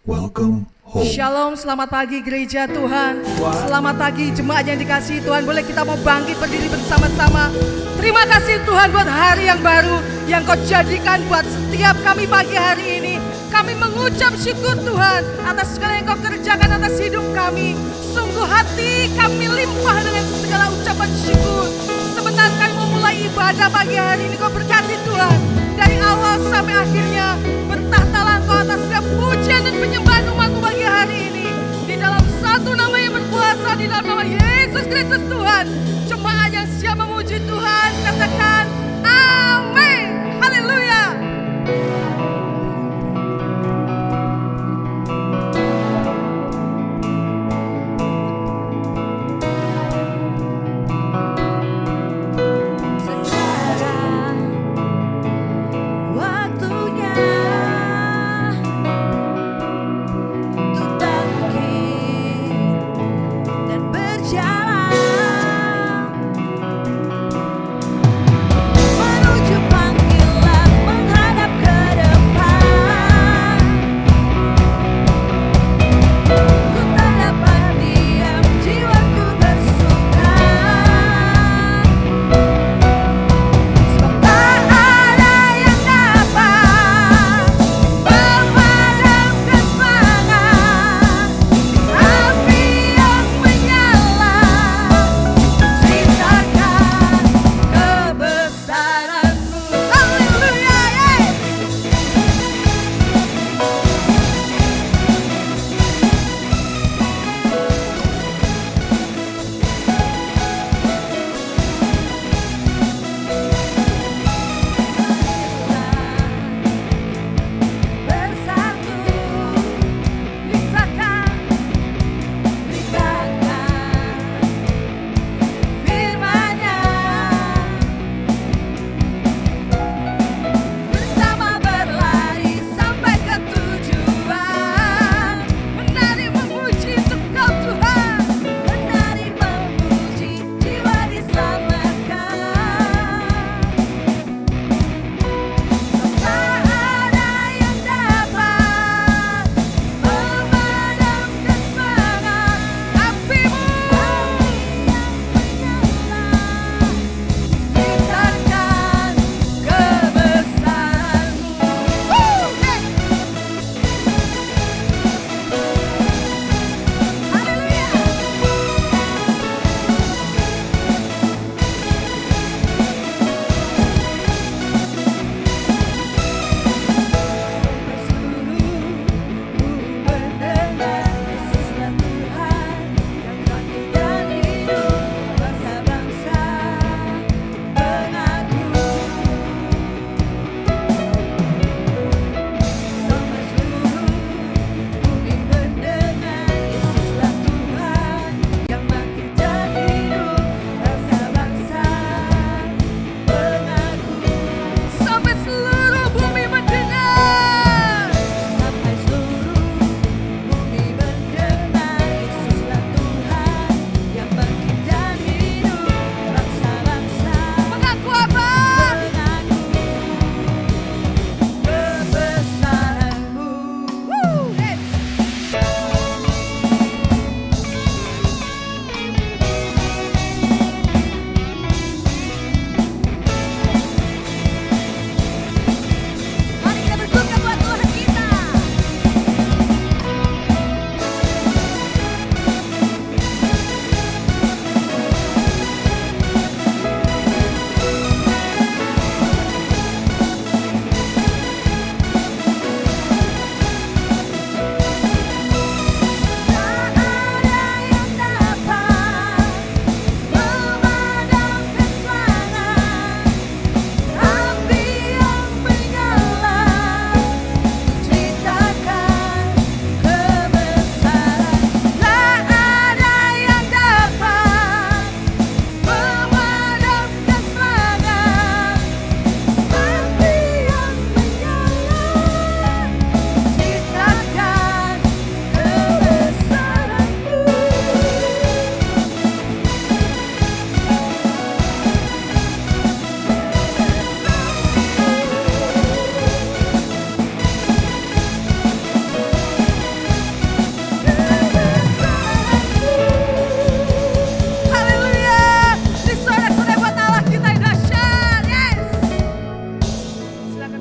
Welcome home. Shalom, selamat pagi gereja Tuhan. Selamat pagi jemaat yang dikasihi Tuhan. Boleh kita mau bangkit berdiri bersama-sama. Terima kasih Tuhan buat hari yang baru yang Kau jadikan buat setiap kami pagi hari ini. Kami mengucap syukur Tuhan atas segala yang Kau kerjakan atas hidup kami. Sungguh hati kami limpah dengan segala ucapan syukur. Sebentar kami memulai ibadah pagi hari ini, Kau berkati Tuhan. Dari awal sampai akhirnya bertahtalah Engkau atas setiap pujian dan penyembahan umat-Mu pagi hari ini. Di dalam satu nama yang berkuasa, di dalam nama Yesus Kristus Tuhan. Jemaat yang siap memuji Tuhan, katakan amin. Haleluya.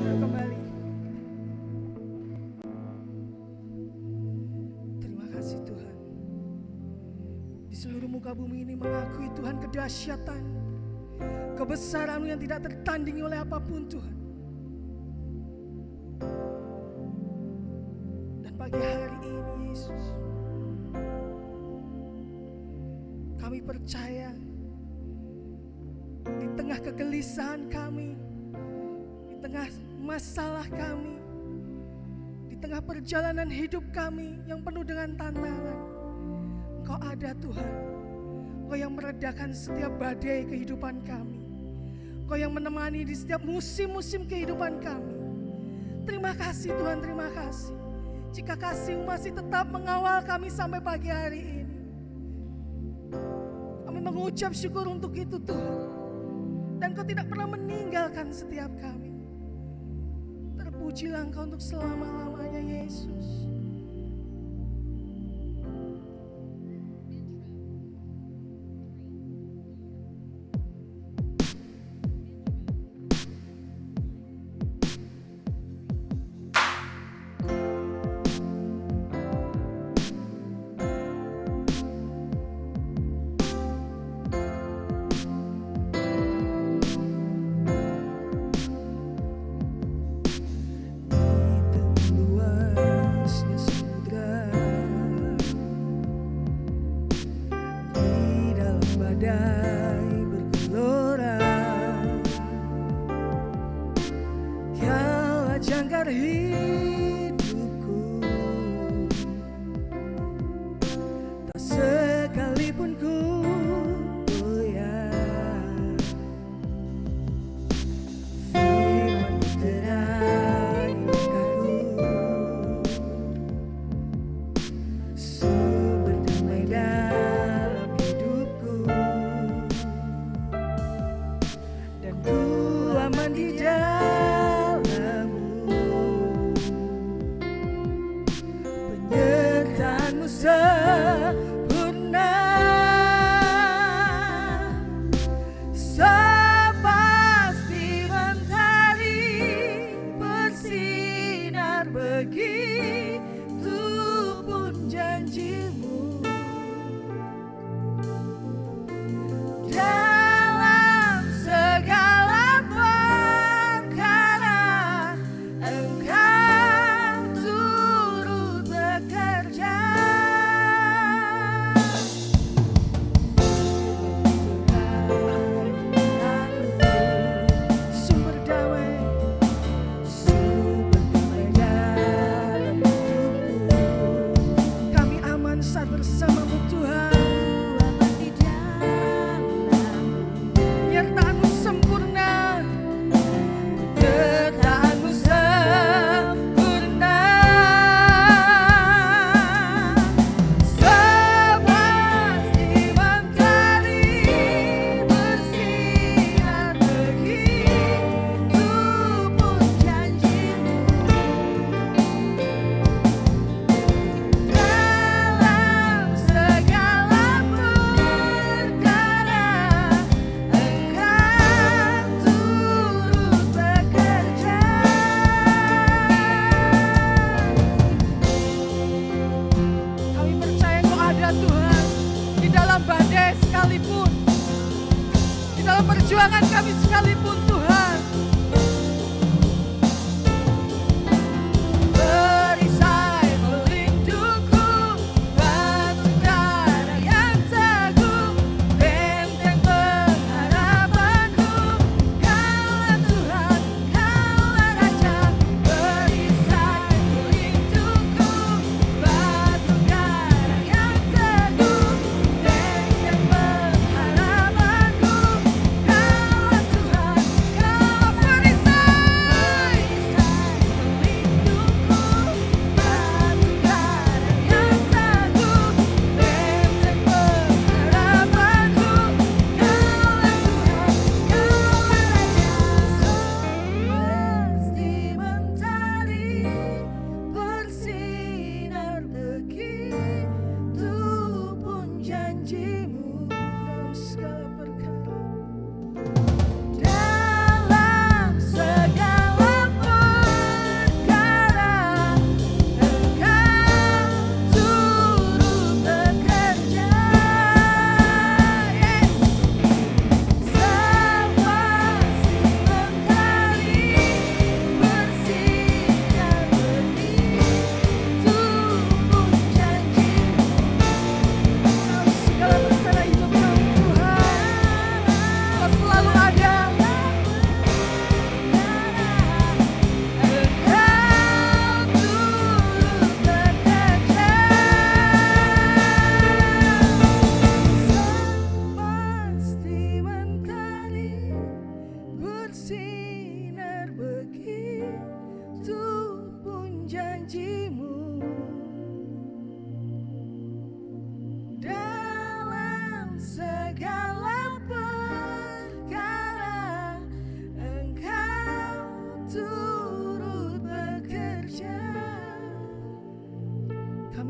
saudara kembali. Terima kasih Tuhan. Di seluruh muka bumi ini mengakui Tuhan kedahsyatan, kebesaran-Mu yang tidak tertandingi oleh apapun Tuhan. Dan pagi hari ini Yesus, kami percaya di tengah kegelisahan kami, di tengah masalah kami, di tengah perjalanan hidup kami yang penuh dengan tantangan, Engkau ada Tuhan. Engkau yang meredakan setiap badai kehidupan kami. Engkau yang menemani di setiap musim-musim kehidupan kami. Terima kasih Tuhan, terima kasih. Jika kasih-Mu masih tetap mengawal kami sampai pagi hari ini, kami mengucap syukur untuk itu Tuhan. Dan Kau tidak pernah meninggalkan setiap kami. Terpujilah Engkau untuk selama-lamanya Yesus. Hidupku tak sekalipun ku goyah, firman-Mu terangi langkahku, sumber damai dalam hidupku, dan ku aman di dalam.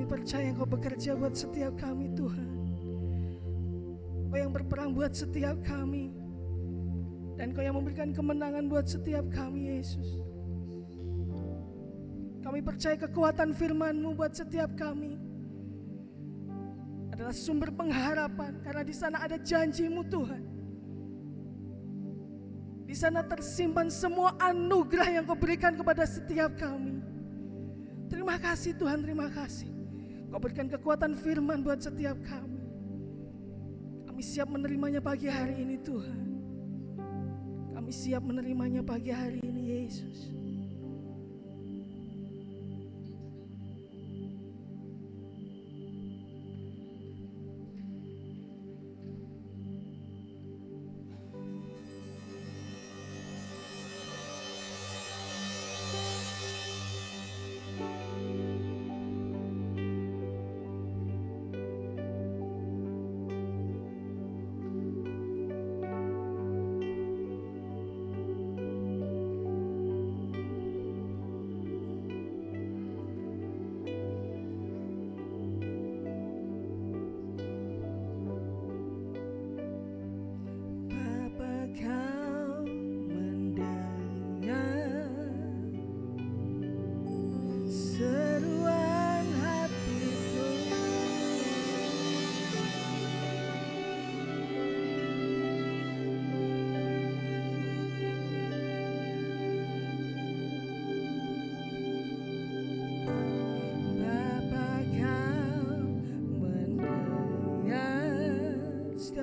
Kami percaya Engkau bekerja buat setiap kami Tuhan. Engkau yang berperang buat setiap kami. Dan Engkau yang memberikan kemenangan buat setiap kami Yesus. Kami percaya kekuatan firman-Mu buat setiap kami adalah sumber pengharapan, karena di sana ada janji-Mu Tuhan. Di sana tersimpan semua anugerah yang Kau berikan kepada setiap kami. Terima kasih Tuhan, terima kasih. Kau berikan kekuatan firman buat setiap kami. Kami siap menerimanya pagi hari ini Tuhan. Kami siap menerimanya pagi hari ini Yesus.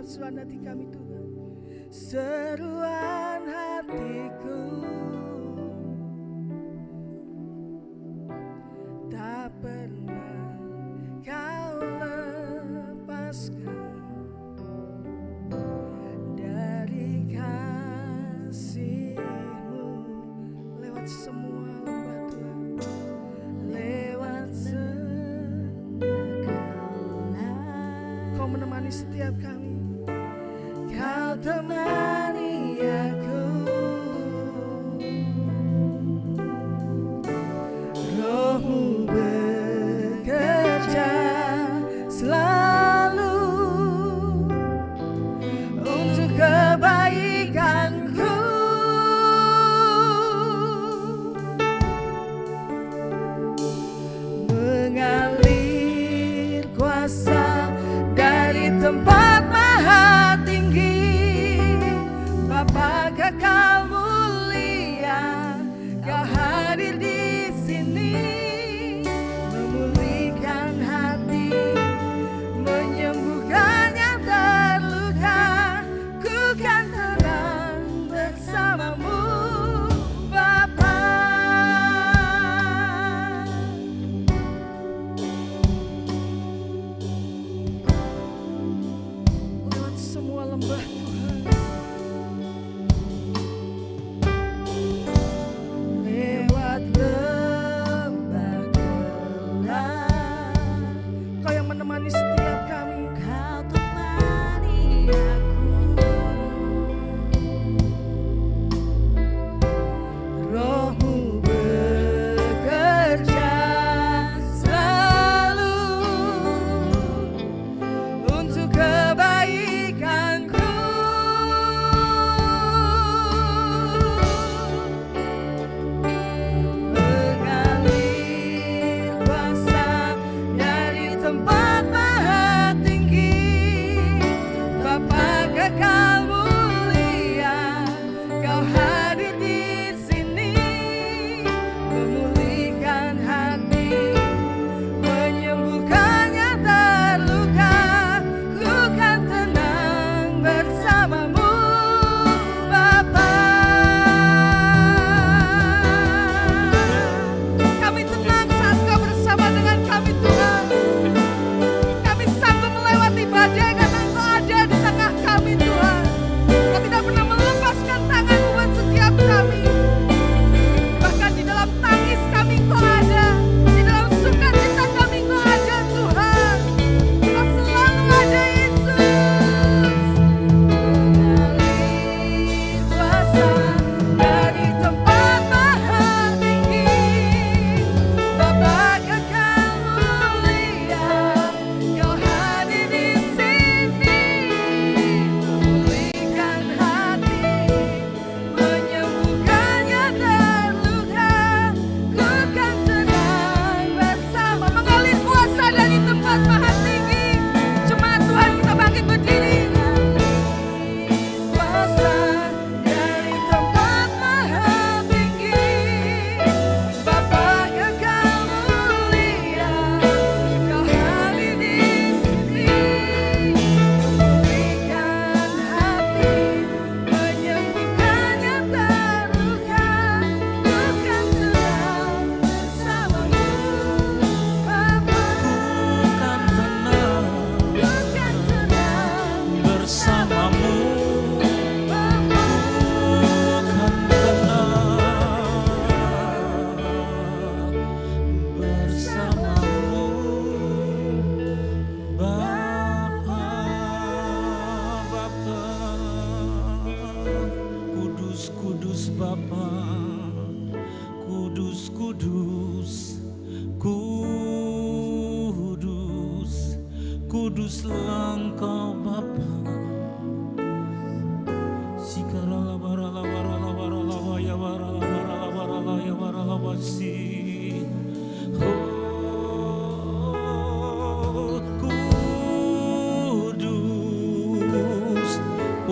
Seruan hati kami Tuhan, seruan hatiku tak pernah Kau lepaskan dari kasih-Mu. Lewat semua lembah Tuhan, lewat segala Kau menemani setiap kami. Kau temani aku, Roh-Mu bekerja selalu untuk kebaikanku. Mengalir kuasa dari tempat maha tinggi,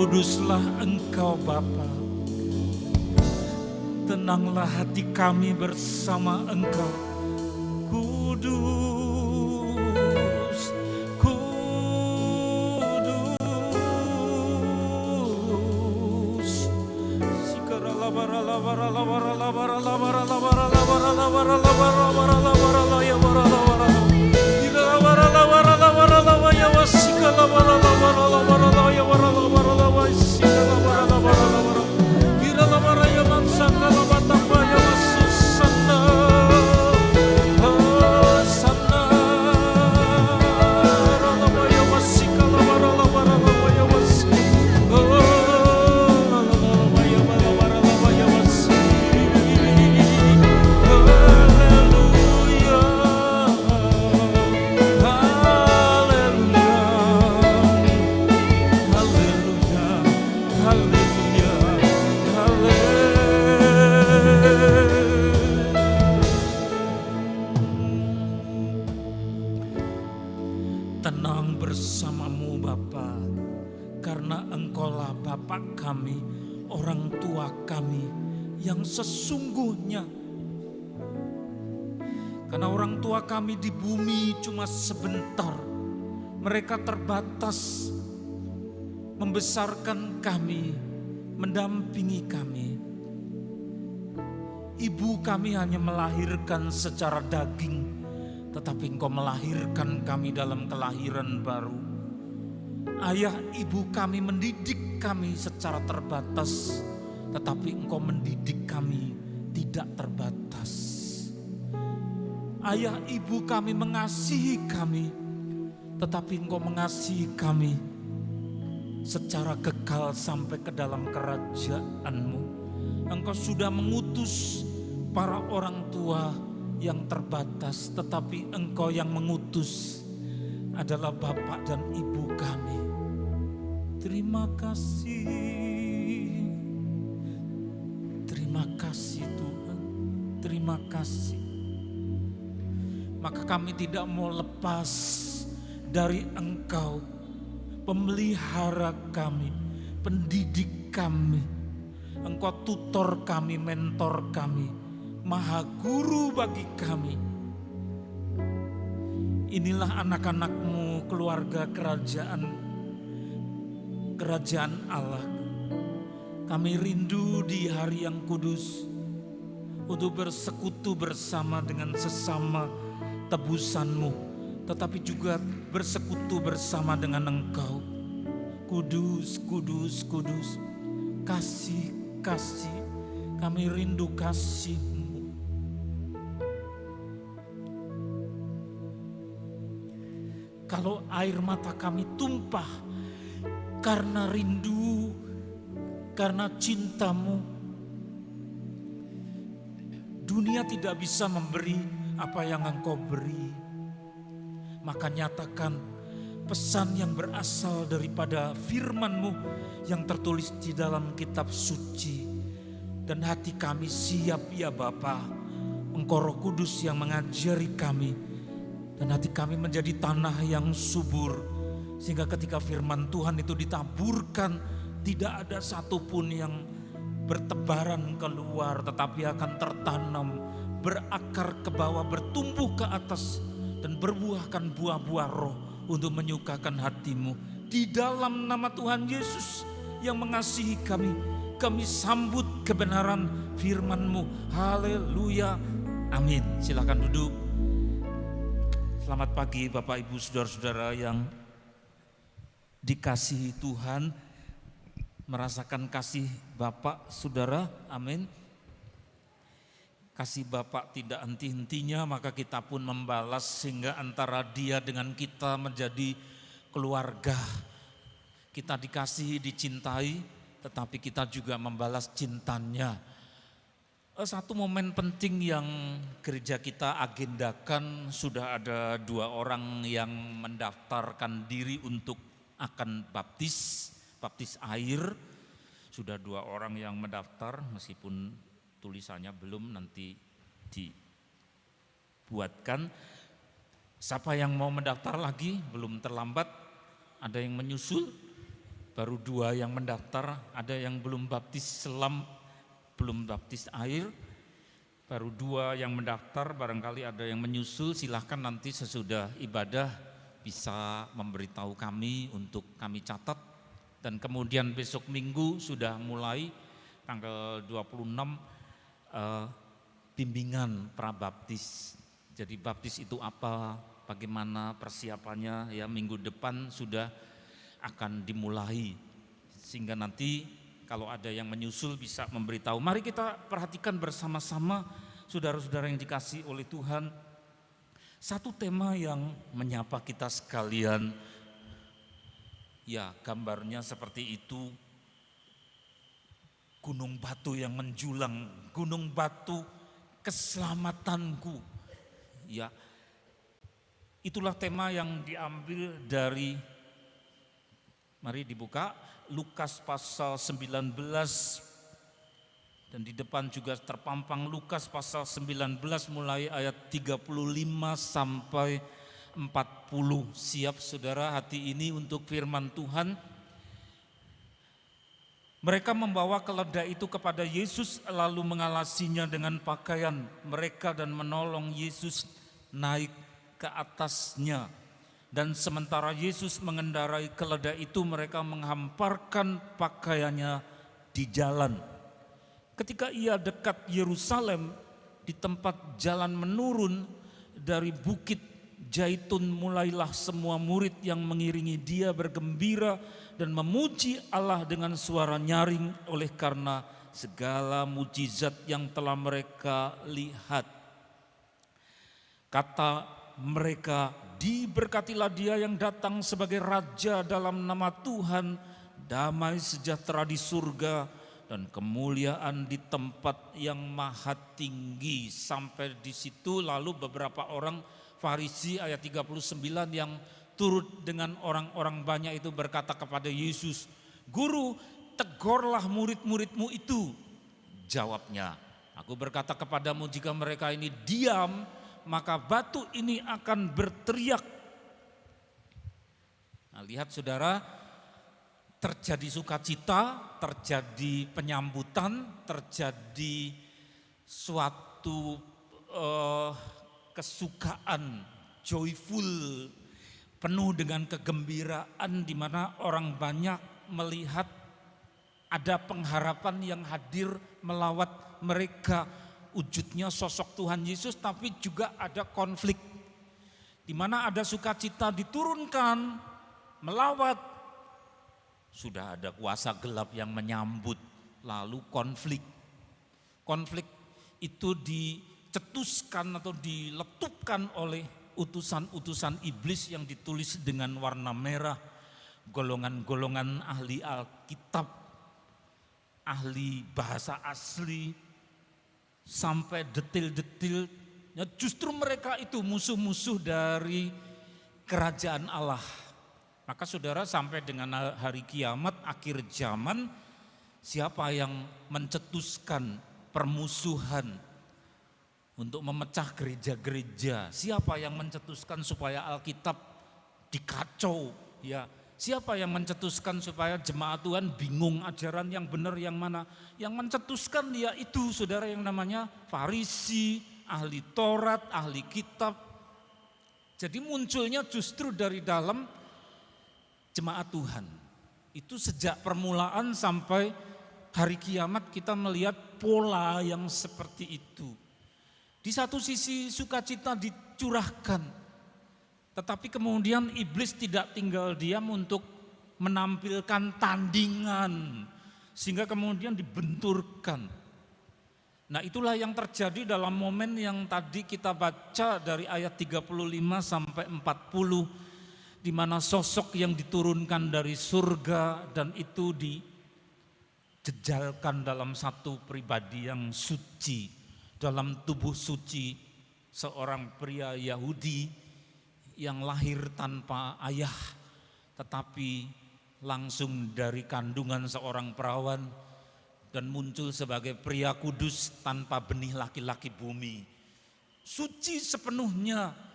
kuduslah Engkau Bapa. Tenanglah hati kami bersama Engkau. Kudus, kudus. Sikarala barala barala barala barala barala barala barala barala barala barala ya barala barala. Ila barala barala barala ya wasikala barala barala barala ya barala barala wasikala barala barala barala. Ila barala ya mansakala batapa ya wasusana. Tenang bersamamu Bapa, karena Engkaulah Bapa kami, orang tua kami yang sesungguhnya. Karena orang tua kami di bumi cuma sebentar, mereka terbatas membesarkan kami, mendampingi kami. Ibu kami hanya melahirkan secara daging, tetapi Engkau melahirkan kami dalam kelahiran baru. Ayah ibu kami mendidik kami secara terbatas, tetapi Engkau mendidik kami tidak terbatas. Ayah ibu kami mengasihi kami, tetapi Engkau mengasihi kami secara kekal sampai ke dalam kerajaan-Mu. Engkau sudah mengutus para orang tua yang terbatas, tetapi Engkau yang mengutus adalah Bapak dan Ibu kami. Terima kasih. Terima kasih Tuhan. Terima kasih. Maka kami tidak mau lepas dari Engkau, pemelihara kami, pendidik kami. Engkau tutor kami, mentor kami, Maha Guru bagi kami. Inilah anak-anak-Mu, keluarga kerajaan Allah. Kami rindu di hari yang kudus untuk bersekutu bersama dengan sesama tebusan-Mu, tetapi juga bersekutu bersama dengan Engkau. Kudus, kudus, kudus. Kasih, kasih. Kami rindu kasih-Mu. Kalau air mata kami tumpah karena rindu, karena cinta-Mu, dunia tidak bisa memberi apa yang Engkau beri. Maka nyatakan pesan yang berasal daripada firman-Mu yang tertulis di dalam kitab suci. Dan hati kami siap ya Bapa, Engkau Roh Kudus yang mengajari kami. Dan hati kami menjadi tanah yang subur, sehingga ketika firman Tuhan itu ditaburkan, tidak ada satupun yang bertebaran keluar, tetapi akan tertanam, berakar ke bawah, bertumbuh ke atas, dan berbuahkan buah-buah roh untuk menyukakan hati-Mu. Di dalam nama Tuhan Yesus yang mengasihi kami, kami sambut kebenaran firman-Mu. Haleluya. Amin. Silakan duduk. Selamat pagi Bapak Ibu Saudara-saudara yang dikasihi Tuhan, merasakan kasih Bapak Saudara, amin. Kasih Bapak tidak henti-hentinya, maka kita pun membalas sehingga antara Dia dengan kita menjadi keluarga. Kita dikasihi, dicintai, tetapi kita juga membalas cintanya. Satu momen penting yang gereja kita agendakan, sudah ada 2 orang yang mendaftarkan diri untuk akan baptis air. Sudah 2 orang yang mendaftar, meskipun tulisannya belum, nanti dibuatkan. Siapa yang mau mendaftar lagi, belum terlambat, ada yang menyusul. baru 2 yang mendaftar, ada yang belum baptis selam, belum baptis air, baru 2 yang mendaftar, barangkali ada yang menyusul, silahkan nanti sesudah ibadah bisa memberitahu kami untuk kami catat. Dan kemudian besok minggu sudah mulai tanggal 26 bimbingan prabaptis. Jadi baptis itu apa, bagaimana persiapannya ya, minggu depan sudah akan dimulai. Sehingga nanti kalau ada yang menyusul bisa memberitahu. Mari kita perhatikan bersama-sama saudara-saudara yang dikasihi oleh Tuhan. Satu tema yang menyapa kita sekalian. Ya, gambarnya seperti itu. Gunung batu yang menjulang, gunung batu keselamatanku. Ya, itulah tema yang diambil dari, mari dibuka, Lukas pasal 19, dan di depan juga terpampang Lukas pasal 19 mulai ayat 35 sampai 40. Siap saudara hati ini untuk firman Tuhan? Mereka membawa keledai itu kepada Yesus lalu mengalasinya dengan pakaian mereka dan menolong Yesus naik ke atasnya. Dan sementara Yesus mengendarai keledai itu, mereka menghamparkan pakaiannya di jalan. Ketika ia dekat Yerusalem, di tempat jalan menurun dari bukit Zaitun, mulailah semua murid yang mengiringi dia bergembira dan memuji Allah dengan suara nyaring oleh karena segala mujizat yang telah mereka lihat. Kata mereka, diberkatilah dia yang datang sebagai raja dalam nama Tuhan, damai sejahtera di surga dan kemuliaan di tempat yang maha tinggi. Sampai di situ lalu beberapa orang Farisi ayat 39 yang turut dengan orang-orang banyak itu berkata kepada Yesus, "Guru, tegurlah murid-muridmu itu." Jawabnya, "Aku berkata kepadamu, jika mereka ini diam, maka batu ini akan berteriak." Nah, lihat saudara, terjadi sukacita, terjadi penyambutan, terjadi suatu kesukaan, joyful, penuh dengan kegembiraan, di mana orang banyak melihat ada pengharapan yang hadir melawat mereka. Wujudnya sosok Tuhan Yesus, tapi juga ada konflik, di mana ada sukacita diturunkan, melawat, sudah ada kuasa gelap yang menyambut, lalu konflik. Konflik itu dicetuskan atau diletupkan oleh utusan-utusan iblis yang ditulis dengan warna merah, golongan-golongan ahli Alkitab, ahli bahasa asli, sampai detil-detilnya justru mereka itu musuh-musuh dari kerajaan Allah. Maka saudara, sampai dengan hari kiamat, akhir zaman, siapa yang mencetuskan permusuhan untuk memecah gereja-gereja? Siapa yang mencetuskan supaya Alkitab dikacau? Ya, siapa yang mencetuskan supaya jemaat Tuhan bingung ajaran yang benar yang mana? Yang mencetuskan dia itu saudara yang namanya Farisi, ahli Taurat, ahli kitab. Jadi munculnya justru dari dalam jemaat Tuhan. Itu sejak permulaan sampai hari kiamat kita melihat pola yang seperti itu. Di satu sisi sukacita dicurahkan, tetapi kemudian iblis tidak tinggal diam untuk menampilkan tandingan, sehingga kemudian dibenturkan. Nah, itulah yang terjadi dalam momen yang tadi kita baca dari ayat 35 sampai 40, di mana sosok yang diturunkan dari surga dan itu dijejalkan dalam satu pribadi yang suci, dalam tubuh suci, seorang pria Yahudi yang lahir tanpa ayah, tetapi langsung dari kandungan seorang perawan dan muncul sebagai pria kudus tanpa benih laki-laki bumi. Suci sepenuhnya,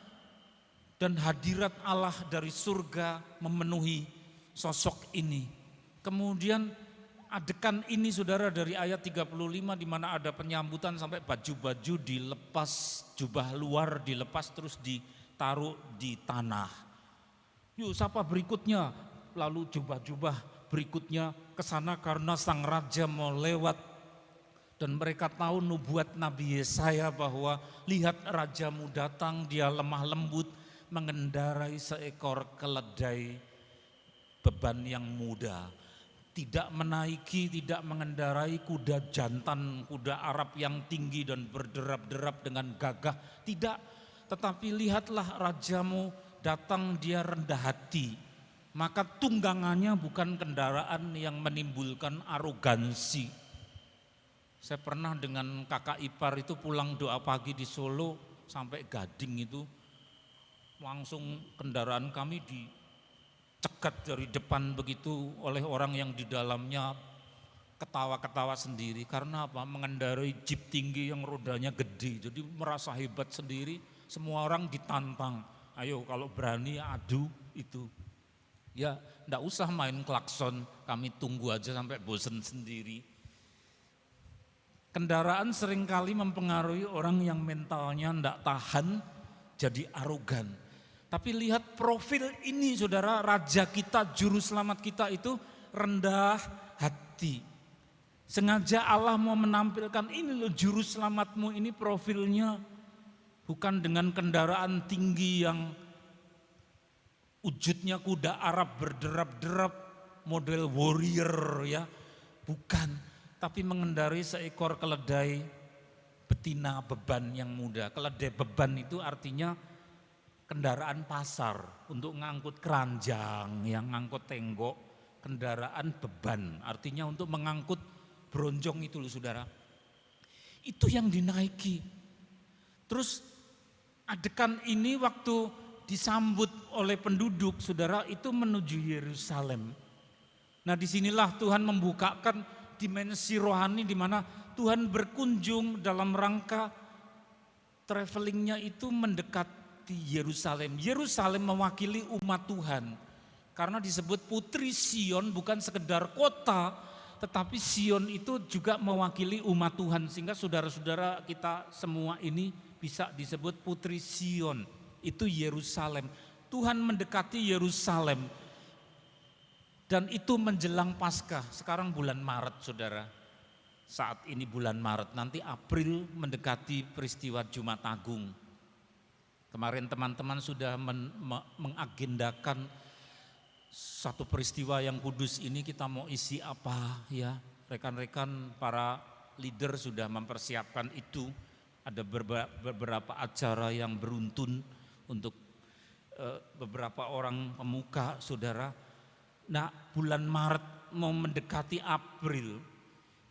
dan hadirat Allah dari surga memenuhi sosok ini. Kemudian adegan ini saudara dari ayat 35 di mana ada penyambutan sampai baju-baju dilepas, jubah luar dilepas terus ditaruh di tanah. Yuk siapa berikutnya? Lalu jubah-jubah berikutnya ke sana karena sang raja mau lewat. Dan mereka tahu nubuat Nabi Yesaya bahwa lihat rajamu datang, dia lemah lembut mengendarai seekor keledai beban yang muda. Tidak menaiki, tidak mengendarai kuda jantan, kuda Arab yang tinggi dan berderap-derap dengan gagah. Tidak, tetapi lihatlah rajamu datang, dia rendah hati. Maka tunggangannya bukan kendaraan yang menimbulkan arogansi. Saya pernah dengan kakak ipar itu pulang doa pagi di Solo sampai Gading itu. Langsung kendaraan kami cegat dari depan begitu oleh orang yang di dalamnya ketawa-ketawa sendiri. Karena apa? Mengendarai jeep tinggi yang rodanya gede. Jadi merasa hebat sendiri, semua orang ditantang. Ayo kalau berani adu itu. Ya enggak usah main klakson, kami tunggu aja sampai bosen sendiri. Kendaraan seringkali mempengaruhi orang yang mentalnya enggak tahan jadi arogan. Tapi lihat profil ini saudara, raja kita, juru selamat kita itu rendah hati. Sengaja Allah mau menampilkan ini loh juru selamatmu ini profilnya. Bukan dengan kendaraan tinggi yang wujudnya kuda Arab berderap-derap model warrior ya. Bukan, tapi mengendarai seekor keledai betina beban yang muda. Keledai beban itu artinya kendaraan pasar untuk ngangkut keranjang, yang ngangkut tenggok, kendaraan beban. Artinya untuk mengangkut bronjong itu loh saudara. Itu yang dinaiki. Terus adegan ini waktu disambut oleh penduduk saudara itu menuju Yerusalem. Nah disinilah Tuhan membukakan dimensi rohani di mana Tuhan berkunjung dalam rangka travelingnya itu mendekati Yerusalem. Yerusalem mewakili umat Tuhan. Karena disebut Putri Sion bukan sekedar kota, tetapi Sion itu juga mewakili umat Tuhan. Sehingga saudara-saudara kita semua ini bisa disebut Putri Sion. Itu Yerusalem. Tuhan mendekati Yerusalem. Dan itu menjelang Paskah. Sekarang bulan Maret saudara. Saat ini bulan Maret, nanti April mendekati peristiwa Jumat Agung. Kemarin teman-teman sudah mengagendakan satu peristiwa yang kudus ini kita mau isi apa ya. Rekan-rekan para leader sudah mempersiapkan itu. Ada beberapa acara yang beruntun untuk beberapa orang pemuka saudara. Nah bulan Maret mau mendekati April,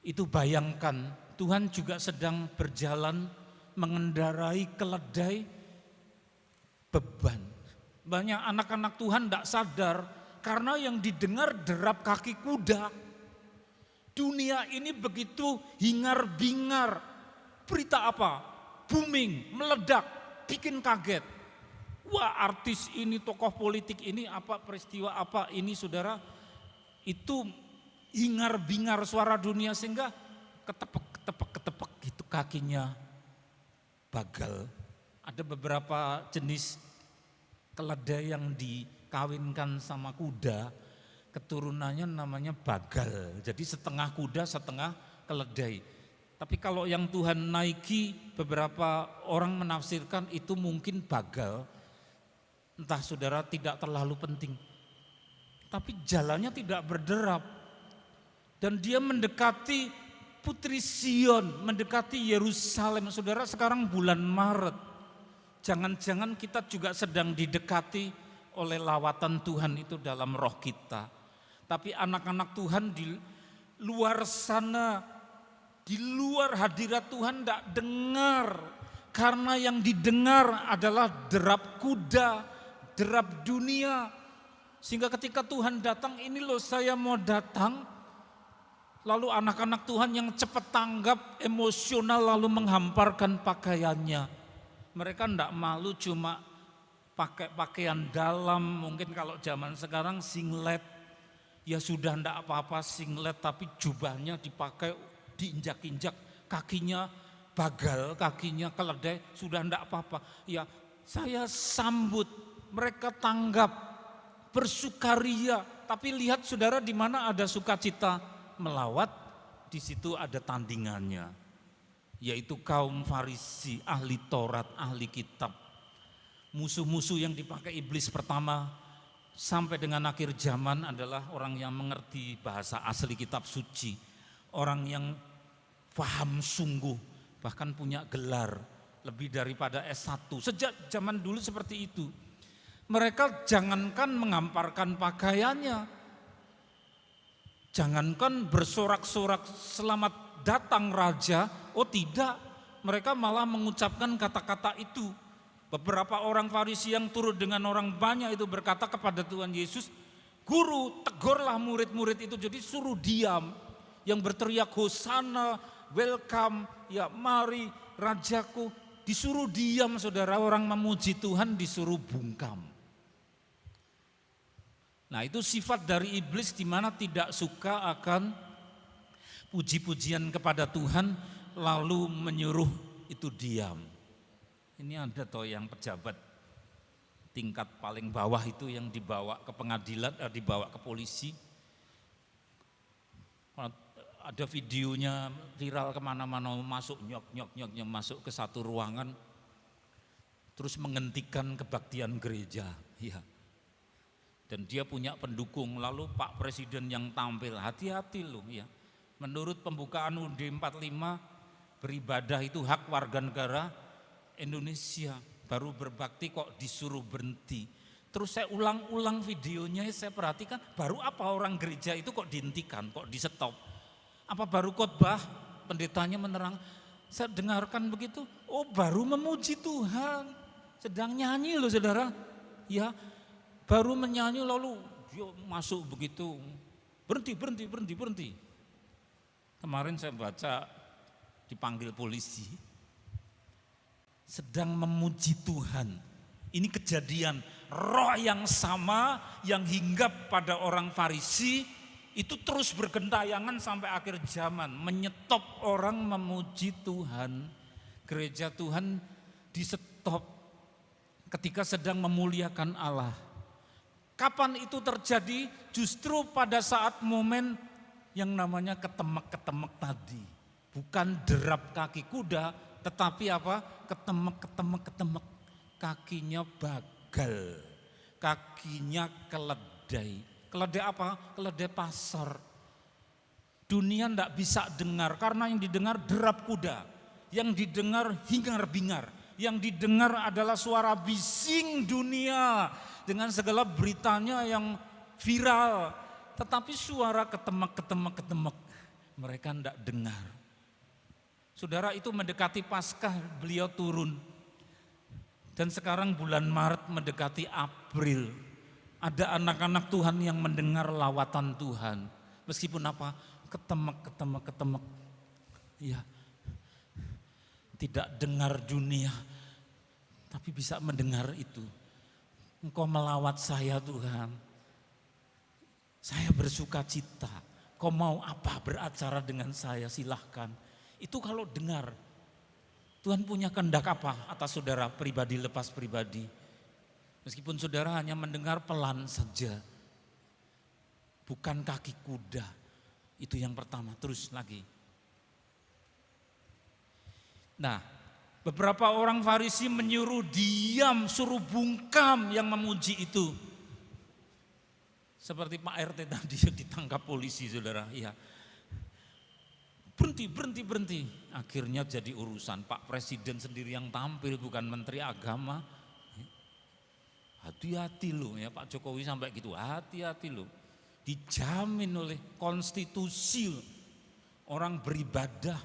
itu bayangkan Tuhan juga sedang berjalan mengendarai keledai beban. Banyak anak-anak Tuhan tidak sadar karena yang didengar derap kaki kuda. Dunia ini begitu hingar-bingar. Berita apa? Booming, meledak, bikin kaget. Wah artis ini, tokoh politik ini, apa peristiwa apa ini saudara. Itu hingar-bingar suara dunia sehingga ketepek gitu kakinya bagal. Ada beberapa jenis keledai yang dikawinkan sama kuda, keturunannya namanya bagal. Jadi setengah kuda, setengah keledai. Tapi kalau yang Tuhan naiki, beberapa orang menafsirkan itu mungkin bagal. Entah saudara tidak terlalu penting. Tapi jalannya tidak berderap. Dan dia mendekati Putri Sion, mendekati Yerusalem. Saudara sekarang bulan Maret. Jangan-jangan kita juga sedang didekati oleh lawatan Tuhan itu dalam roh kita. Tapi anak-anak Tuhan di luar sana, di luar hadirat Tuhan tidak dengar. Karena yang didengar adalah derap kuda, derap dunia. Sehingga ketika Tuhan datang, ini loh saya mau datang. Lalu anak-anak Tuhan yang cepat tanggap, emosional lalu menghamparkan pakaiannya. Mereka enggak malu cuma pakai pakaian dalam, mungkin kalau zaman sekarang singlet. Ya sudah ndak apa-apa singlet tapi jubahnya dipakai diinjak-injak, kakinya bagal, kakinya keledai, sudah ndak apa-apa. Ya saya sambut, mereka tanggap, bersukaria. Tapi lihat saudara, di mana ada sukacita melawat, di situ ada tandingannya. Yaitu kaum Farisi, ahli Taurat, ahli kitab. Musuh-musuh yang dipakai iblis pertama sampai dengan akhir zaman adalah orang yang mengerti bahasa asli kitab suci. Orang yang paham sungguh, bahkan punya gelar lebih daripada S1. Sejak zaman dulu seperti itu. Mereka jangankan mengamparkan pakaiannya, jangankan bersorak-sorak selamat datang raja, oh tidak, mereka malah mengucapkan kata-kata itu. Beberapa orang Farisi yang turut dengan orang banyak itu berkata kepada Tuhan Yesus, "Guru, tegurlah murid-murid itu." Jadi suruh diam. Yang berteriak Hosana, welcome, ya mari rajaku, disuruh diam saudara. Orang memuji Tuhan disuruh bungkam. Nah itu sifat dari iblis, di mana tidak suka akan puji-pujian kepada Tuhan lalu menyuruh itu diam. Ini ada toh yang pejabat tingkat paling bawah itu yang dibawa ke pengadilan, dibawa ke polisi. Ada videonya viral kemana-mana, masuk nyok masuk ke satu ruangan, terus menghentikan kebaktian gereja. Ya. Dan dia punya pendukung, lalu Pak Presiden yang tampil, hati-hati loh ya. Menurut pembukaan UUD 45, beribadah itu hak warga negara Indonesia, baru berbakti kok disuruh berhenti. Terus saya ulang-ulang videonya, saya perhatikan baru apa orang gereja itu kok dihentikan, kok di stop. Apa baru khotbah, pendetanya menerang, saya dengarkan begitu, oh baru memuji Tuhan, sedang nyanyi loh saudara, ya baru menyanyi lalu dia masuk begitu, berhenti. Kemarin saya baca dipanggil polisi, sedang memuji Tuhan. Ini kejadian, roh yang sama yang hinggap pada orang Farisi itu terus bergentayangan sampai akhir zaman, menyetop orang memuji Tuhan. Gereja Tuhan di stop ketika sedang memuliakan Allah. Kapan itu terjadi? Justru pada saat momen yang namanya ketemek-ketemek tadi. Bukan derap kaki kuda, tetapi apa? Ketemek. Kakinya bagal, kakinya keledai. Keledai apa? Keledai pasar. Dunia tidak bisa dengar karena yang didengar derap kuda, yang didengar hingar-bingar, yang didengar adalah suara bising dunia dengan segala beritanya yang viral. Tetapi suara ketemek mereka tidak dengar. Saudara, itu mendekati Paskah beliau turun. Dan sekarang bulan Maret mendekati April. Ada anak-anak Tuhan yang mendengar lawatan Tuhan. Meskipun apa? Ketemek. Ya. Tidak dengar dunia, tapi bisa mendengar itu. Engkau melawat saya Tuhan. Saya bersuka cita. Kau mau apa beracara dengan saya, silahkan. Itu kalau dengar. Tuhan punya kehendak apa atas saudara pribadi lepas pribadi. Meskipun saudara hanya mendengar pelan saja. Bukan kaki kuda. Itu yang pertama, terus lagi. Nah, beberapa orang Farisi menyuruh diam, suruh bungkam yang memuji itu. Seperti Pak RT tadi yang ditangkap polisi saudara. Ya. Berhenti. Akhirnya jadi urusan. Pak Presiden sendiri yang tampil, bukan Menteri Agama. Hati-hati loh ya, Pak Jokowi sampai gitu, hati-hati loh. Dijamin oleh konstitusi orang beribadah.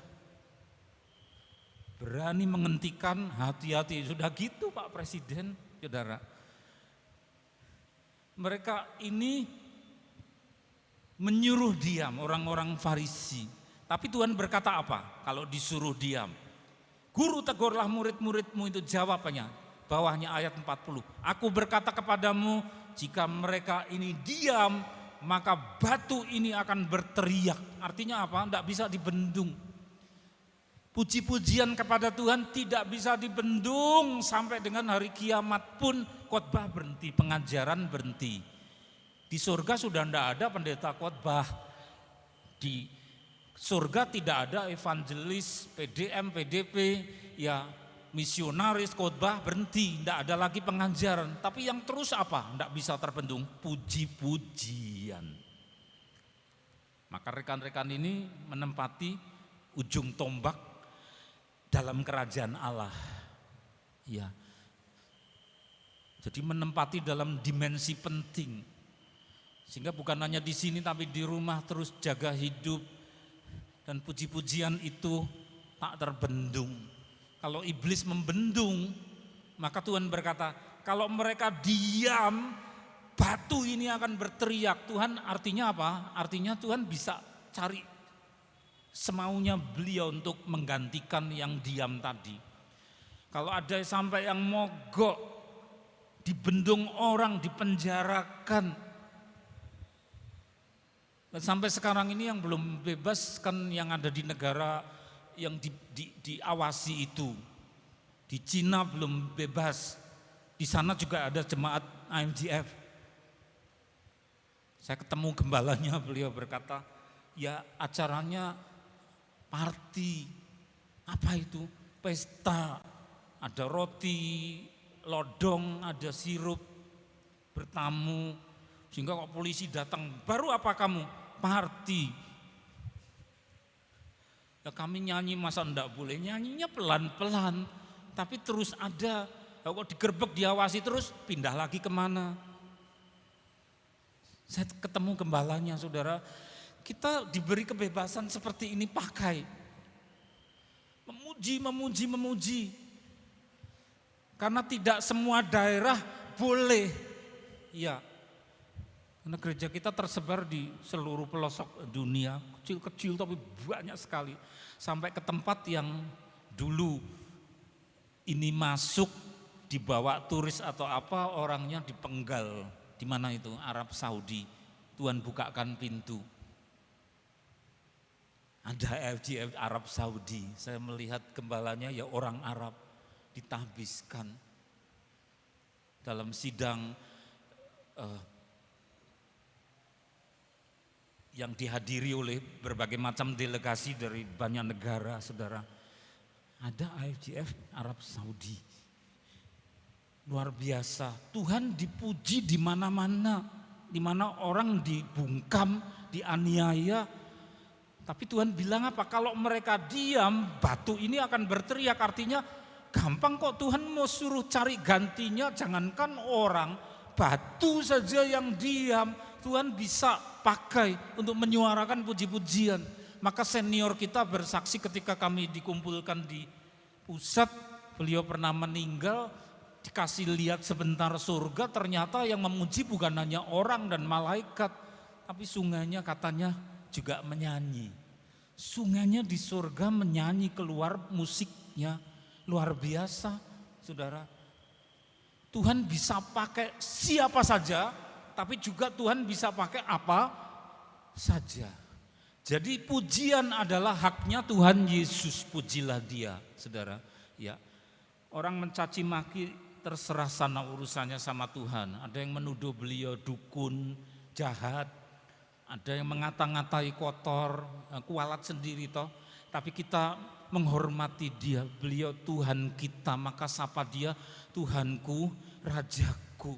Berani menghentikan, hati-hati. Sudah gitu Pak Presiden, saudara. Mereka ini menyuruh diam orang-orang Farisi. Tapi Tuhan berkata apa kalau disuruh diam? Guru, tegurlah murid-muridmu, itu jawabannya. Bawahnya ayat 40. Aku berkata kepadamu, jika mereka ini diam, maka batu ini akan berteriak. Artinya apa? Tidak bisa dibendung. Puji-pujian kepada Tuhan tidak bisa dibendung. Sampai dengan hari kiamat pun khotbah berhenti, pengajaran berhenti. Di surga sudah tidak ada pendeta khotbah. Di surga tidak ada evangelis, PDM, PDP, ya misionaris, khotbah berhenti, tidak ada lagi pengajaran. Tapi yang terus apa? Tidak bisa terbendung, puji-pujian. Maka rekan-rekan ini menempati ujung tombak dalam kerajaan Allah. Ya. Jadi menempati dalam dimensi penting. Sehingga bukan hanya di sini tapi di rumah terus jaga hidup. Dan puji-pujian itu tak terbendung. Kalau iblis membendung, maka Tuhan berkata, kalau mereka diam, batu ini akan berteriak. Tuhan artinya apa? Artinya Tuhan bisa cari semaunya beliau untuk menggantikan yang diam tadi. Kalau ada sampai yang mogok, dibendung orang, dipenjarakan. Dan sampai sekarang ini yang belum bebas kan yang ada di negara yang diawasi itu. Di Cina belum bebas. Di sana juga ada jemaat IMGF. Saya ketemu gembalanya, beliau berkata, ya acaranya party, apa itu? Pesta, ada roti, lodong, ada sirup, bertamu, sehingga kok polisi datang, baru apa kamu? Party. Ya kami nyanyi masa enggak boleh, nyanyinya pelan-pelan, tapi terus ada, kok digerebek diawasi terus, pindah lagi kemana? Saya ketemu gembalanya saudara, kita diberi kebebasan seperti ini pakai. Memuji. Karena tidak semua daerah boleh. Ya. Karena gereja kita tersebar di seluruh pelosok dunia. Kecil-kecil tapi banyak sekali. Sampai ke tempat yang dulu ini masuk dibawa turis atau apa orangnya dipenggal. Di mana itu? Arab Saudi. Tuhan bukakan pintu. Ada FGF Arab Saudi, saya melihat gembalanya ya orang Arab ditahbiskan dalam sidang yang dihadiri oleh berbagai macam delegasi dari banyak negara, saudara. Ada IFGF Arab Saudi, luar biasa. Tuhan dipuji di mana-mana, di mana orang dibungkam, dianiaya. Tapi Tuhan bilang apa? Kalau mereka diam, batu ini akan berteriak. Artinya gampang kok Tuhan mau suruh cari gantinya. Jangankan orang, batu saja yang diam. Tuhan bisa pakai untuk menyuarakan puji-pujian. Maka senior kita bersaksi ketika kami dikumpulkan di pusat. Beliau pernah meninggal, dikasih lihat sebentar surga. Ternyata yang memuji bukan hanya orang dan malaikat. Tapi sungainya katanya juga menyanyi. Sungainya di surga menyanyi keluar musiknya luar biasa, saudara. Tuhan bisa pakai siapa saja, tapi juga Tuhan bisa pakai apa saja. Jadi pujian adalah haknya Tuhan Yesus, pujilah Dia, saudara. Ya, orang mencaci maki terserah sana urusannya sama Tuhan. Ada yang menuduh beliau dukun, jahat. Ada yang mengata-ngatai kotor, kualat sendiri toh. Tapi kita menghormati Dia, beliau Tuhan kita, maka sapa Dia Tuhanku, Rajaku.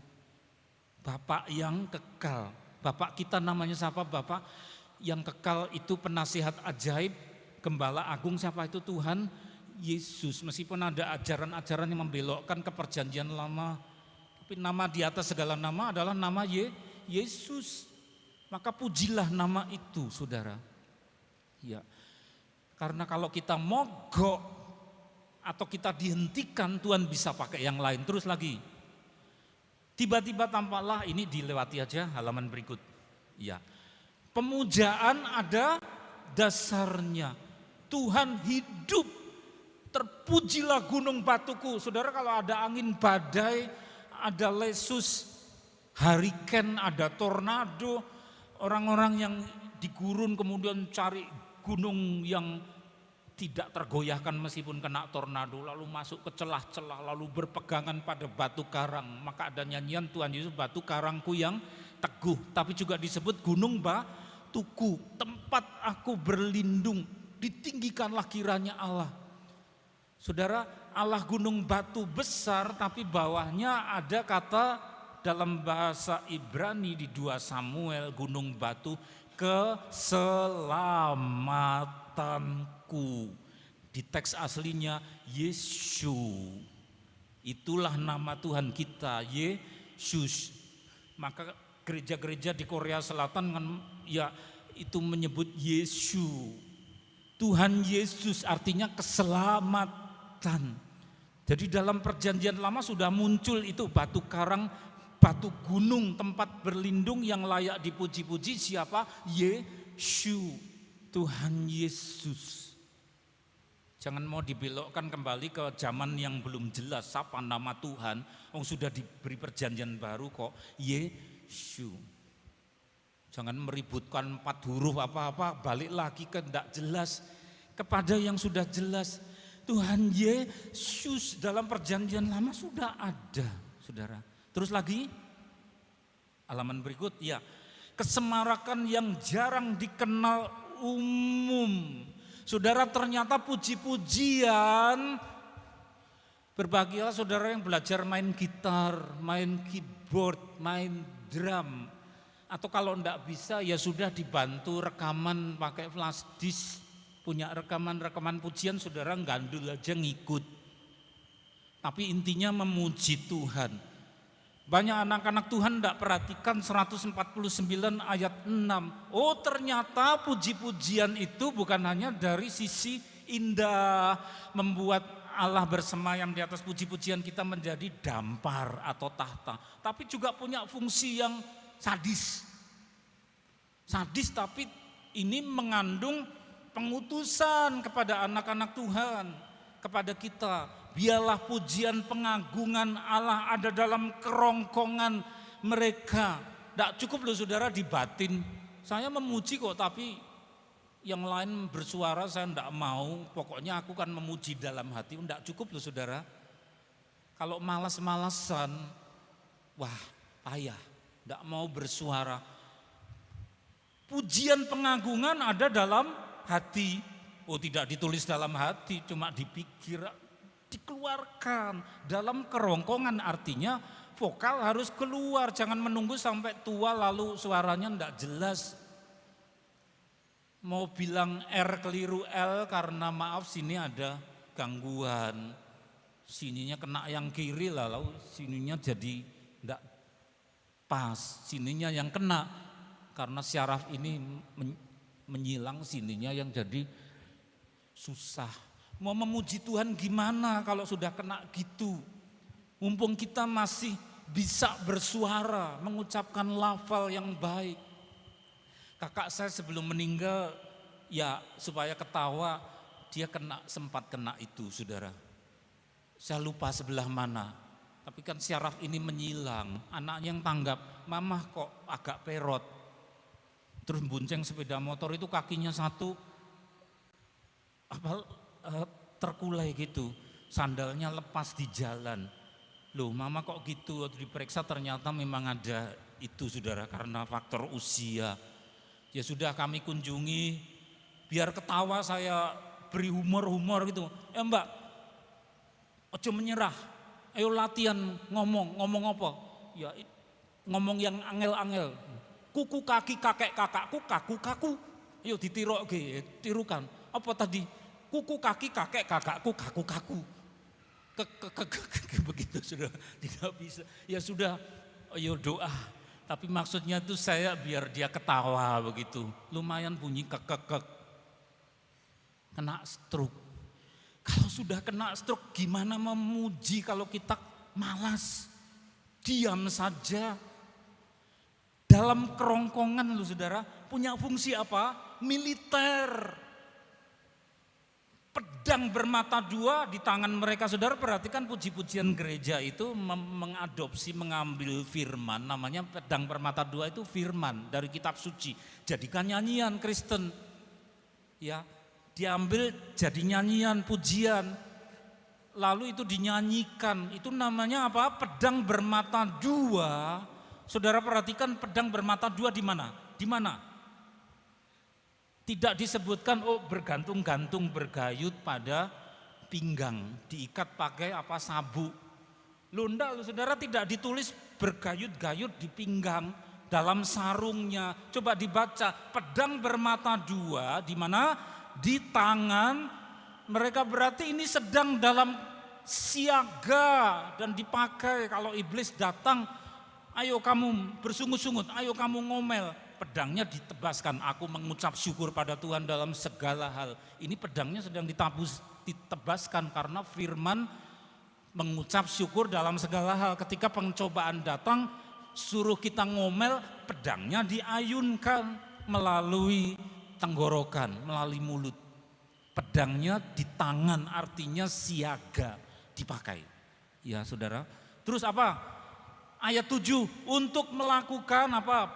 Bapak yang kekal. Bapak kita namanya siapa? Bapak yang kekal itu penasihat ajaib, Gembala Agung siapa itu? Tuhan Yesus. Meskipun ada ajaran-ajaran yang membelokkan ke perjanjian lama, tapi nama di atas segala nama adalah nama Yesus. Maka pujilah nama itu, saudara. Ya, karena kalau kita mogok atau kita dihentikan, Tuhan bisa pakai yang lain. Terus lagi, tiba-tiba tampaklah ini dilewati aja halaman berikut. Ya, pemujaan ada dasarnya. Tuhan hidup, terpujilah gunung batuku. Saudara, kalau ada angin badai, ada lesus, hurricane, ada tornado, orang-orang yang di gurun kemudian cari gunung yang tidak tergoyahkan meskipun kena tornado, lalu masuk ke celah-celah, lalu berpegangan pada batu karang. Maka ada nyanyian Tuhan Yesus, batu karangku yang teguh, tapi juga disebut gunung batuku, tempat aku berlindung, ditinggikanlah kiranya Allah. Saudara, Allah gunung batu besar, tapi bawahnya ada kata dalam bahasa Ibrani di 2 Samuel, gunung batu keselamatanku. Di teks aslinya Yesus. Itulah nama Tuhan kita, Yesus. Maka gereja-gereja di Korea Selatan kan ya itu menyebut Yesus. Tuhan Yesus artinya keselamatan. Jadi dalam perjanjian lama sudah muncul itu batu karang, batu gunung, tempat berlindung yang layak dipuji-puji. Siapa? Yesus, Tuhan Yesus. Jangan mau dibelokkan kembali ke zaman yang belum jelas siapa nama Tuhan. Sudah diberi perjanjian baru kok, Yesus. Jangan meributkan 4 huruf apa-apa, balik lagi ke tidak jelas. Kepada yang sudah jelas, Tuhan Yesus dalam perjanjian lama sudah ada, saudara. Terus lagi, halaman berikut, ya, kesemarakan yang jarang dikenal umum. Saudara, ternyata puji-pujian, berbahagialah saudara yang belajar main gitar, main keyboard, main drum. Atau kalau enggak bisa ya sudah dibantu rekaman pakai flash disk. Punya rekaman pujian, saudara gandul aja ngikut. Tapi intinya memuji Tuhan. Banyak anak-anak Tuhan enggak perhatikan 149 ayat 6. Oh, ternyata puji-pujian itu bukan hanya dari sisi indah, membuat Allah bersemayam di atas puji-pujian kita menjadi dampar atau tahta. Tapi juga punya fungsi yang sadis. Sadis, tapi ini mengandung pengutusan kepada anak-anak Tuhan, kepada kita. Biarlah pujian pengagungan Allah ada dalam kerongkongan mereka. Tidak cukup loh saudara di batin. Saya memuji kok, tapi yang lain bersuara saya tidak mau. Pokoknya aku kan memuji dalam hati. Tidak cukup loh saudara. Kalau malas-malasan, wah payah. Tidak mau bersuara. Pujian pengagungan ada dalam hati. Oh, tidak ditulis dalam hati, cuma dipikir, dikeluarkan dalam kerongkongan. Artinya vokal harus keluar, jangan menunggu sampai tua lalu suaranya enggak jelas. Mau bilang R keliru L karena maaf sini ada gangguan. Sininya kena yang kiri lalu sininya jadi enggak pas, sininya yang kena. Karena syaraf ini menyilang, sininya yang jadi susah. Mau memuji Tuhan gimana kalau sudah kena gitu? Mumpung kita masih bisa bersuara, mengucapkan lafal yang baik. Kakak saya sebelum meninggal, ya supaya ketawa, dia sempat kena itu saudara. Saya lupa sebelah mana. Tapi kan syaraf ini menyilang, anaknya yang tanggap, mama kok agak perot. Terus bonceng sepeda motor itu kakinya satu terkulai gitu, sandalnya lepas di jalan. Loh mama kok gitu? Waktu diperiksa ternyata memang ada itu saudara, karena faktor usia. Ya sudah kami kunjungi, biar ketawa saya beri humor gitu. Mbak, ojo menyerah, ayo latihan ngomong apa? Ya ngomong yang angel-angel. Kuku kaki kakek kakakku, kaku. Ayo tirukan. Apa tadi? Kuku kaki kakek kakakku, kaku. Begitu sudah tidak bisa. Ya sudah, ayo doa. Tapi maksudnya itu saya biar dia ketawa begitu. Lumayan bunyi kekek. Kena stroke. Kalau sudah kena stroke gimana memuji kalau kita malas? Diam saja. Dalam kerongkongan lu saudara punya fungsi apa? Militer. Pedang pedang bermata dua di tangan mereka. Saudara perhatikan puji-pujian gereja itu mengadopsi, mengambil firman, namanya pedang bermata dua itu firman dari kitab suci. Jadikan nyanyian Kristen, ya diambil jadi nyanyian pujian, lalu itu dinyanyikan. Itu namanya apa? Pedang bermata dua. Saudara perhatikan pedang bermata dua di mana? Di mana? Tidak disebutkan bergantung-gantung bergayut pada pinggang, diikat pakai apa sabu. Enggak, saudara, tidak ditulis bergayut-gayut di pinggang dalam sarungnya. Coba dibaca, pedang bermata dua di mana? Di tangan mereka, berarti ini sedang dalam siaga dan dipakai kalau iblis datang. Ayo kamu bersungut-sungut, ayo kamu ngomel. Pedangnya ditebaskan, aku mengucap syukur pada Tuhan dalam segala hal. Ini pedangnya sedang ditebaskan karena firman mengucap syukur dalam segala hal. Ketika pencobaan datang, suruh kita ngomel, pedangnya diayunkan melalui tenggorokan, melalui mulut. Pedangnya di tangan, artinya siaga, dipakai. Ya saudara. Terus apa? Ayat 7, untuk melakukan apa?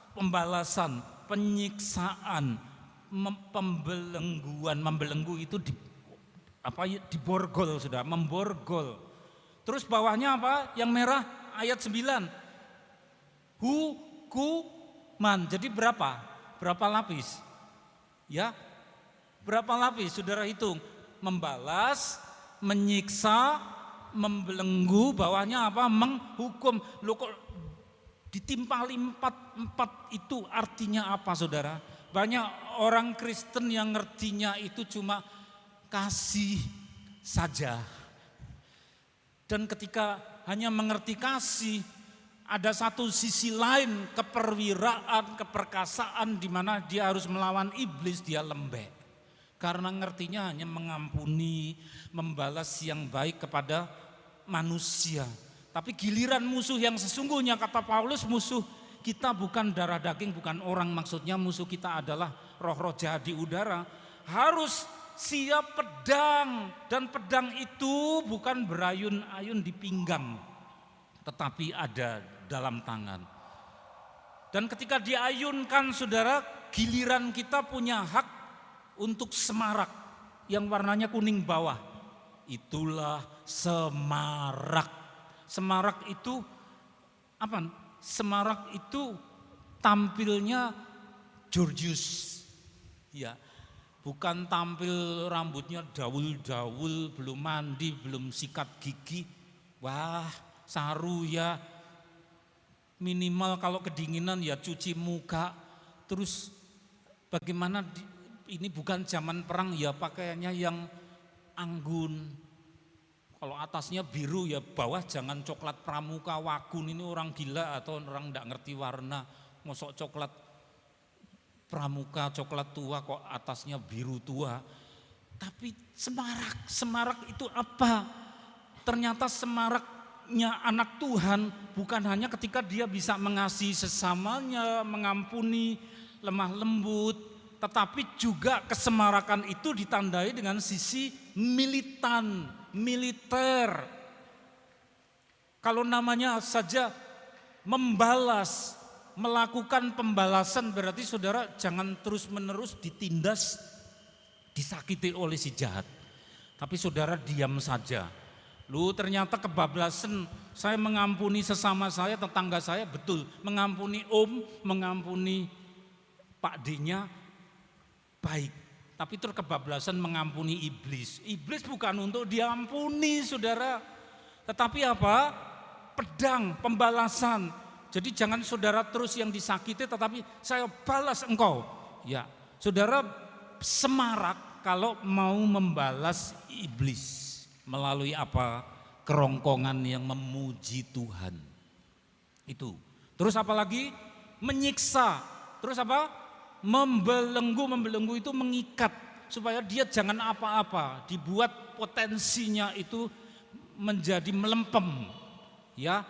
Pembalasan, penyiksaan, pembelengguan. Membelenggu itu diborgol, sudah memborgol. Terus bawahnya apa? Yang merah ayat 9. Hukuman. Jadi berapa? Berapa lapis? Ya. Berapa lapis? Saudara hitung. Membalas, menyiksa, membelenggu, bawahnya apa? Menghukum. Loh kok ditimpali empat itu artinya apa, saudara? Banyak orang Kristen yang ngertinya itu cuma kasih saja. Dan ketika hanya mengerti kasih, ada satu sisi lain, keperwiraan, keperkasaan, di mana dia harus melawan iblis, dia lembek. Karena ngertinya hanya mengampuni, membalas yang baik kepada manusia. Tapi giliran musuh yang sesungguhnya, kata Paulus, musuh kita bukan darah daging, bukan orang. Maksudnya musuh kita adalah roh-roh jahat di udara. Harus siap pedang. Dan pedang itu bukan berayun-ayun di pinggang, tetapi ada dalam tangan. Dan ketika diayunkan, saudara, giliran kita punya hak untuk semarak yang warnanya kuning bawah. Itulah semarak. Semarak itu apa? Semarak itu tampilnya Georgius, ya, bukan tampil rambutnya daul-daul, belum mandi, belum sikat gigi. Wah, saru ya. Minimal kalau kedinginan ya cuci muka. Terus bagaimana? Ini bukan zaman perang ya, pakaiannya yang anggun. Kalau atasnya biru ya bawah jangan coklat pramuka wagun, ini orang gila atau orang enggak ngerti warna. Mosok coklat pramuka, coklat tua kok atasnya biru tua. Tapi semarak itu apa? Ternyata semaraknya anak Tuhan bukan hanya ketika dia bisa mengasihi sesamanya, mengampuni, lemah lembut, tetapi juga kesemarakan itu ditandai dengan sisi militer. Kalau namanya saja membalas, melakukan pembalasan, berarti saudara jangan terus-menerus ditindas, disakiti oleh si jahat. Tapi saudara diam saja. Lu ternyata kebablasan, saya mengampuni sesama saya, tetangga saya, betul. Mengampuni om, mengampuni Pak D-nya, baik. Tapi terus kebablasan mengampuni iblis. Iblis bukan untuk diampuni, saudara. Tetapi apa? Pedang, pembalasan. Jadi jangan saudara terus yang disakiti, tetapi saya balas engkau. Ya, saudara semarak kalau mau membalas iblis. Melalui apa? Kerongkongan yang memuji Tuhan. Itu. Terus apa lagi? Menyiksa. Terus apa? Membelenggu itu mengikat supaya dia jangan apa-apa, dibuat potensinya itu menjadi melempem, ya,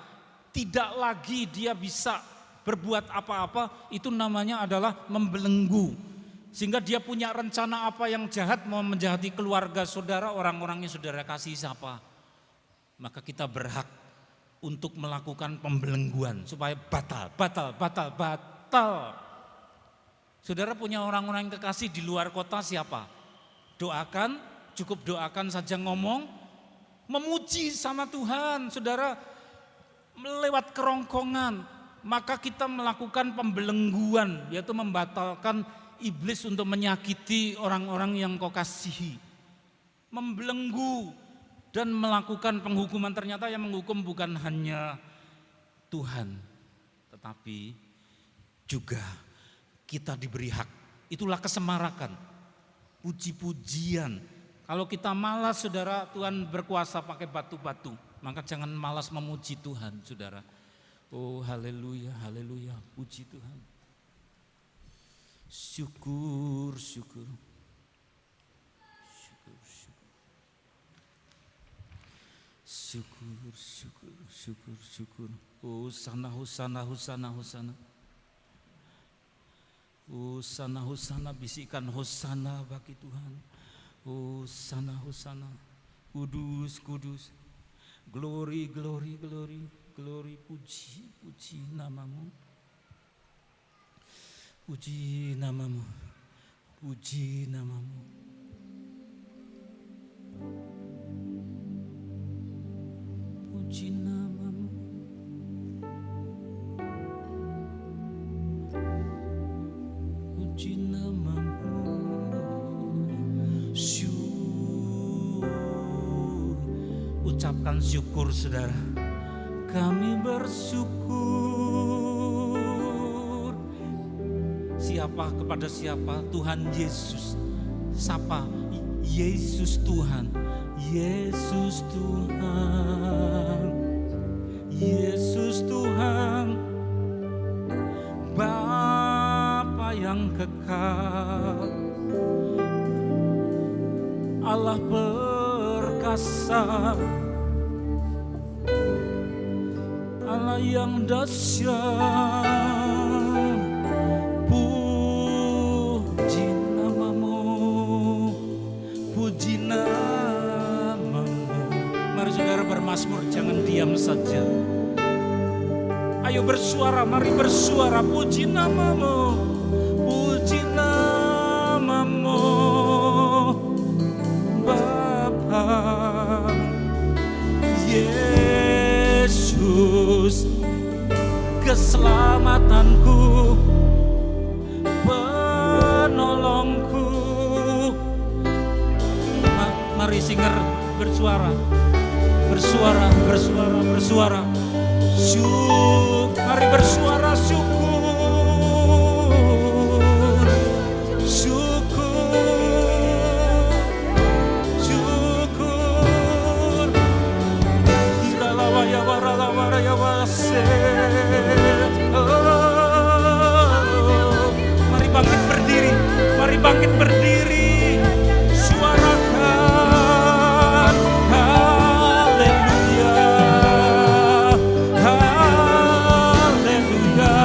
tidak lagi dia bisa berbuat apa-apa. Itu namanya adalah membelenggu. Sehingga dia punya rencana apa yang jahat, mau menjahati keluarga saudara, orang-orangnya saudara kasih siapa. Maka kita berhak untuk melakukan pembelengguan supaya batal. Saudara punya orang-orang yang kekasih di luar kota siapa? Doakan, cukup doakan saja ngomong, memuji sama Tuhan. Saudara lewat kerongkongan, maka kita melakukan pembelengguan, yaitu membatalkan iblis untuk menyakiti orang-orang yang kau kasihi. Membelenggu dan melakukan penghukuman. Ternyata yang menghukum bukan hanya Tuhan, tetapi juga kita diberi hak. Itulah kesemarakan, puji-pujian. Kalau kita malas saudara, Tuhan berkuasa pakai batu-batu. Maka jangan malas memuji Tuhan saudara. Oh haleluya, haleluya, puji Tuhan. Syukur, syukur. Syukur, syukur. Syukur, syukur, syukur, syukur. Hosana, hosana, hosana, hosana. Hosana, hosana, bisikan hosana bagi Tuhan. Hosana, hosana. Kudus, kudus. Glory, glory, glory. Glory, puji, puji namamu. Puji namamu, puji namamu. Puji namamu. Puji namamu. Ucapkan syukur saudara. Kami bersyukur. Siapa kepada siapa? Tuhan Yesus. Sapa Yesus Tuhan. Yesus Tuhan. Yesus Tuhan. Bapa yang kekal. Allah perkasa. Allah yang dahsyat. Puji namamu, puji namamu. Mari saudara bermazmur, jangan diam saja. Ayo bersuara, mari bersuara. Puji namamu, puji namamu, Bapa. Yesus, keselamatanku, penolongku. Mari singer bersuara, bersuara, bersuara, bersuara. Mari bersuara syukur, syukur, syukur. Ilalawaya waralawaya wase. Mari bangkit berdiri, mari bangkit berdiri. Suarakan haleluya, haleluya.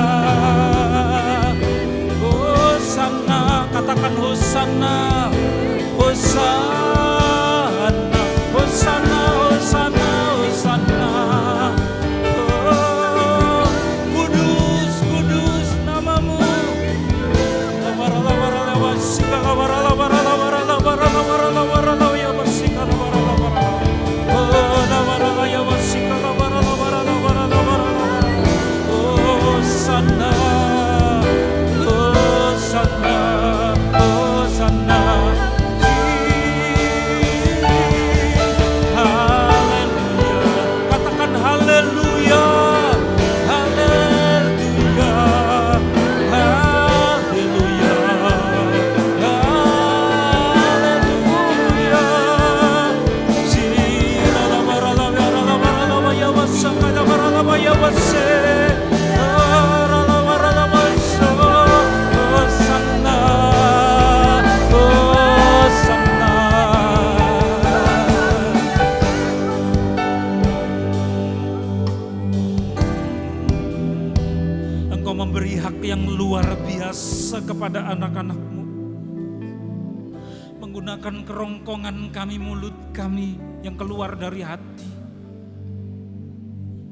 Hosana, katakan hosana, hosana, hosana, hosana, hosana. Oh, kudus, kudus namamu. Hosana, hosana, hosana. Haleluya, katakan haleluya, haleluya, haleluya, haleluya. Ziralabaralabaralabaralabaya wasakalabaralabaya wase. Hosana, hosana. Engkau memberi hak yang luar biasa kepada anak-anak-Mu. gunakan kerongkongan kami, mulut kami yang keluar dari hati.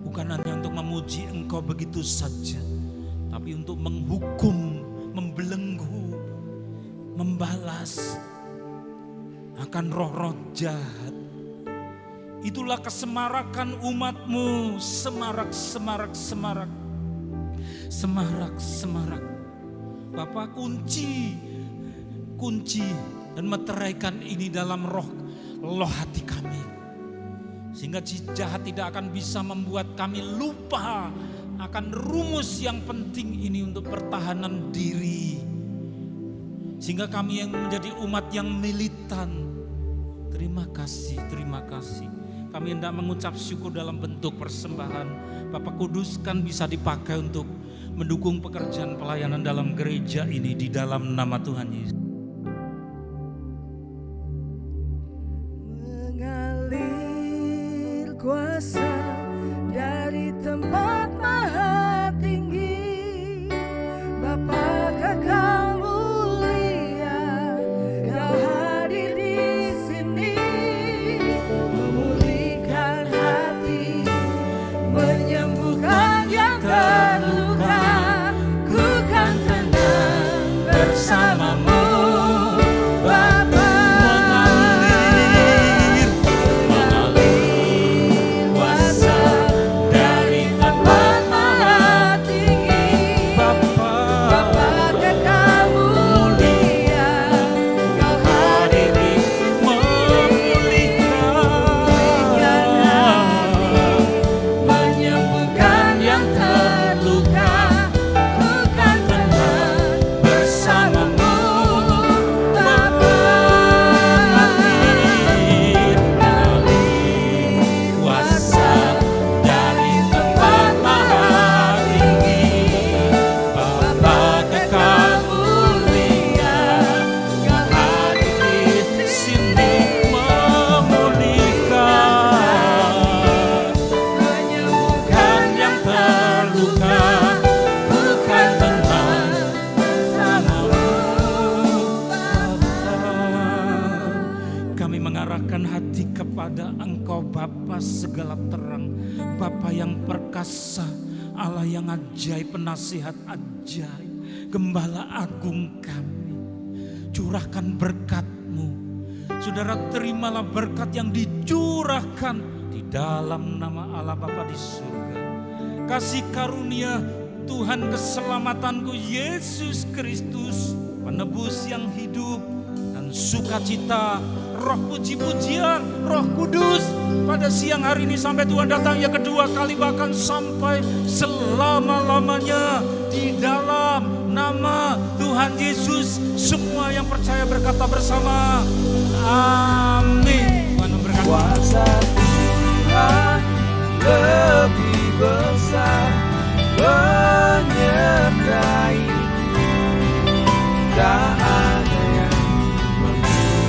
Bukan hanya untuk memuji Engkau begitu saja, tapi untuk menghukum, membelenggu, membalas akan roh-roh jahat. Itulah kesemarakan umat-Mu, semarak, semarak, semarak. Semarak, semarak. Bapa, kunci dan meteraikan ini dalam roh hati kami. Sehingga jahat tidak akan bisa membuat kami lupa akan rumus yang penting ini untuk pertahanan diri. Sehingga kami yang menjadi umat yang militan. Terima kasih, terima kasih. Kami hendak mengucap syukur dalam bentuk persembahan. Bapak kuduskan bisa dipakai untuk mendukung pekerjaan pelayanan dalam gereja ini di dalam nama Tuhan Yesus. Mengalir kuasa dari tempat maha tinggi, Bapa Kekal mulia, Kau hadir di sini, memulihkan hati, menyembuhkan yang terluka, ku kan tenang bersamamu. Segala terang, Bapa yang perkasa, Allah yang ajaib, penasihat ajaib, Gembala agung kami. Curahkan berkat-Mu. Saudara, terimalah berkat yang dicurahkan di dalam nama Allah Bapa di surga. Kasih karunia Tuhan keselamatanku Yesus Kristus, penebus yang hidup, dan sukacita, roh puji-pujian, Roh Kudus pada siang hari ini sampai Tuhan datang yang kedua kali, bahkan sampai selama-lamanya di dalam nama Tuhan Yesus. Semua yang percaya berkata bersama, amin. Tuhan memberkati. Kuasa Tuhan lebih besar, menyertai, tak ada yang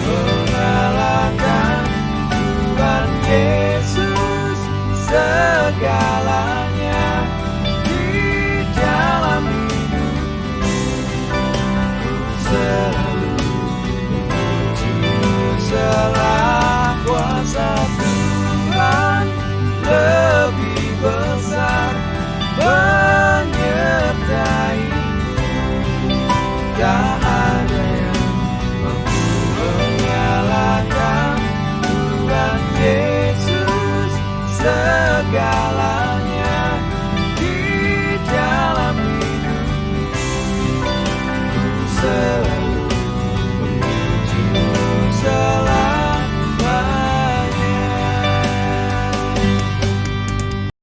mengalahkan Tuhan Yesus segalanya.